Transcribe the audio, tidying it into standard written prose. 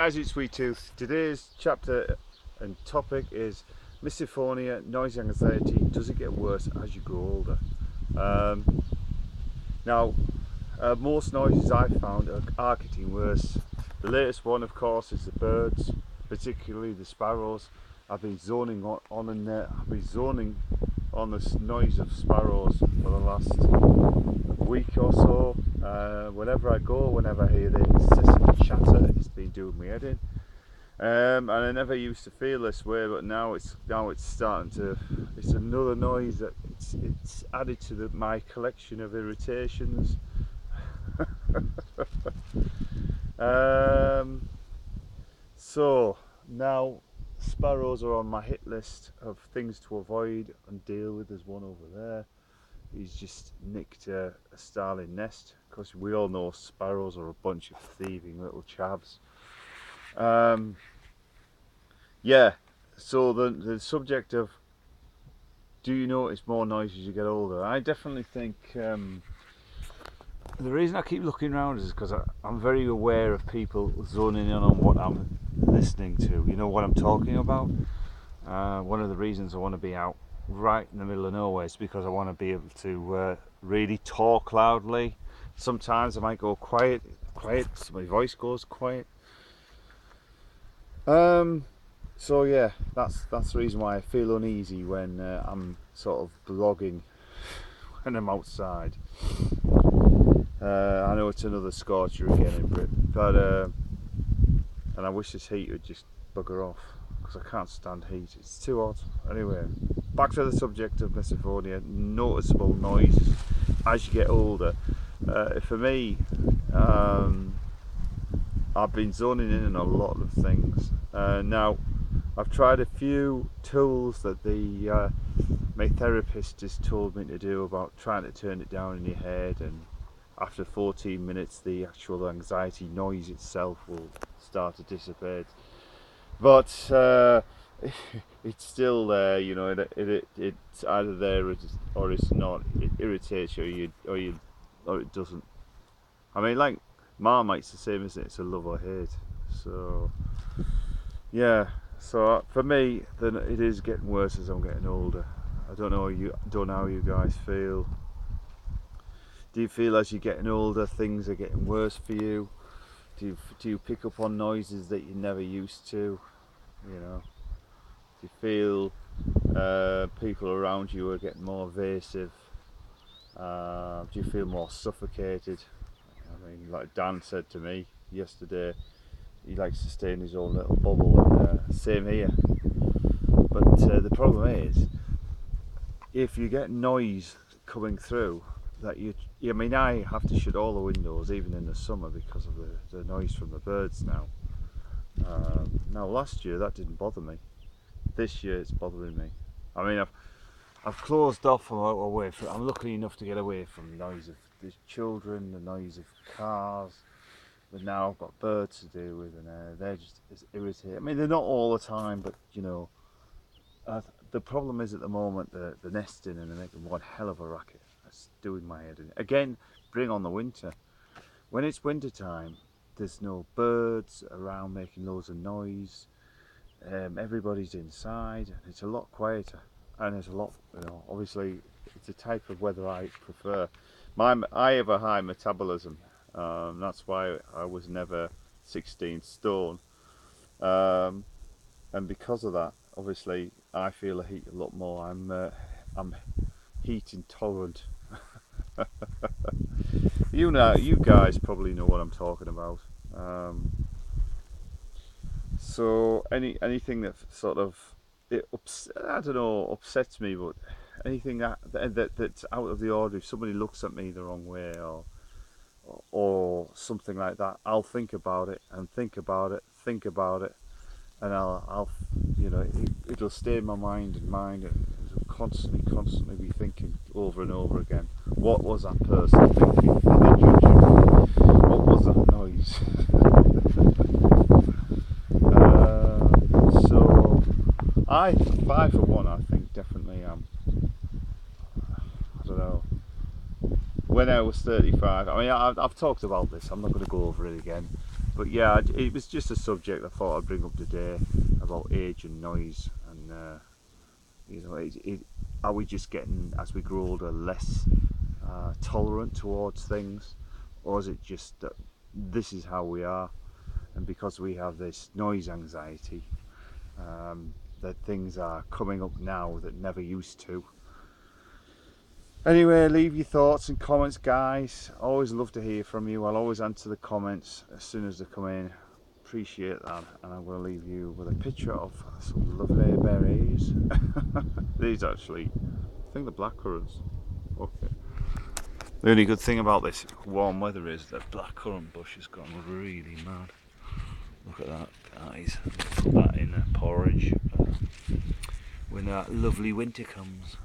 As it's Sweet Tooth, today's chapter and topic is misophonia, noise anxiety. Does it get worse as you grow older? Um, now, most noises I've found are getting worse. The latest one, of course, is the birds, particularly the sparrows. I've been zoning on this noise of sparrows for the last week or so. Whenever I go, whenever I hear the incessant chatter, it's been doing me head in. And I never used to feel this way, but now it's starting to. It's another noise that it's added to my collection of irritations. So now sparrows are on my hit list of things to avoid and deal with. There's one over there. He's just nicked a starling nest, because we all know sparrows are a bunch of thieving little chavs. Yeah, so the subject of, do you notice more noise as you get older? I definitely think the reason I keep looking around is because I'm very aware of people zoning in on what I'm listening to. You know what I'm talking about? One of the reasons I want to be out right in the middle of nowhere is because I want to be able to really talk loudly. Sometimes I might go quiet, so my voice goes quiet. So yeah, that's the reason why I feel uneasy when I'm sort of blogging when I'm outside. I know it's another scorcher again in Britain, but and I wish this heat would just bugger off, because I can't stand heat. It's too hot. Anyway, back to the subject of misophonia, noticeable noises as you get older. For me, I've been zoning in on a lot of things. Now, I've tried a few tools that my therapist has told me to do, about trying to turn it down in your head, and after 14 minutes the actual anxiety noise itself will start to dissipate. But it's still there, you know. It's either there or it's not. It irritates you, or it doesn't. I mean, like Marmite's the same, isn't it? It's a love or hate. So yeah. So for me, then it is getting worse as I'm getting older. I don't know how you guys feel. Do you feel as you're getting older things are getting worse for you? Do you pick up on noises that you never used to? You know, do you feel people around you are getting more evasive? Do you feel more suffocated? I mean, like Dan said to me yesterday, he likes to stay in his own little bubble, and same here. But the problem is, if you get noise coming through that I mean, I have to shut all the windows even in the summer because of the noise from the birds now. Now last year that didn't bother me. This year it's bothering me. I mean, I've closed off away from. I'm lucky enough to get away from the noise of the children, the noise of cars. But now I've got birds to deal with, and they're just as irritating. I mean, they're not all the time, but you know, the problem is at the moment the nesting, and they're making one hell of a racket. That's doing my head in. Again, bring on the winter. When it's winter time, there's no birds around making loads of noise. Everybody's inside, and it's a lot quieter. And there's a lot, you know. Obviously, it's a type of weather I prefer. I have a high metabolism. That's why I was never 16 stone. And because of that, obviously, I feel the heat a lot more. I'm heat intolerant. You guys probably know what I'm talking about. So anything that sort of I don't know, upsets me, but anything that's out of the order. If somebody looks at me the wrong way, or something like that, I'll think about it and think about it, and I'll you know, it'll stay in my mind, and it'll constantly be thinking over and over again, what was that person thinking? Did they judge him? What was that noise? So I for one, I think definitely I don't know. When I was 35, I mean, I've talked about this. I'm not going to go over it again, But yeah, it was just a subject I thought I'd bring up today about age and noise, and you know, are we just getting, as we grow older, less tolerant towards things, or is it just that this is how we are, and because we have this noise anxiety, that things are coming up now that never used to. Anyway, leave your thoughts and comments, guys. Always love to hear from you. I'll always answer the comments as soon as they come in. Appreciate that. And I'm going to leave you with a picture of some lovely berries. These actually, I think they're blackcurrants. Okay. The only good thing about this warm weather is that blackcurrant bush has gone really mad. Look at that, guys. Put that in a porridge when that lovely winter comes.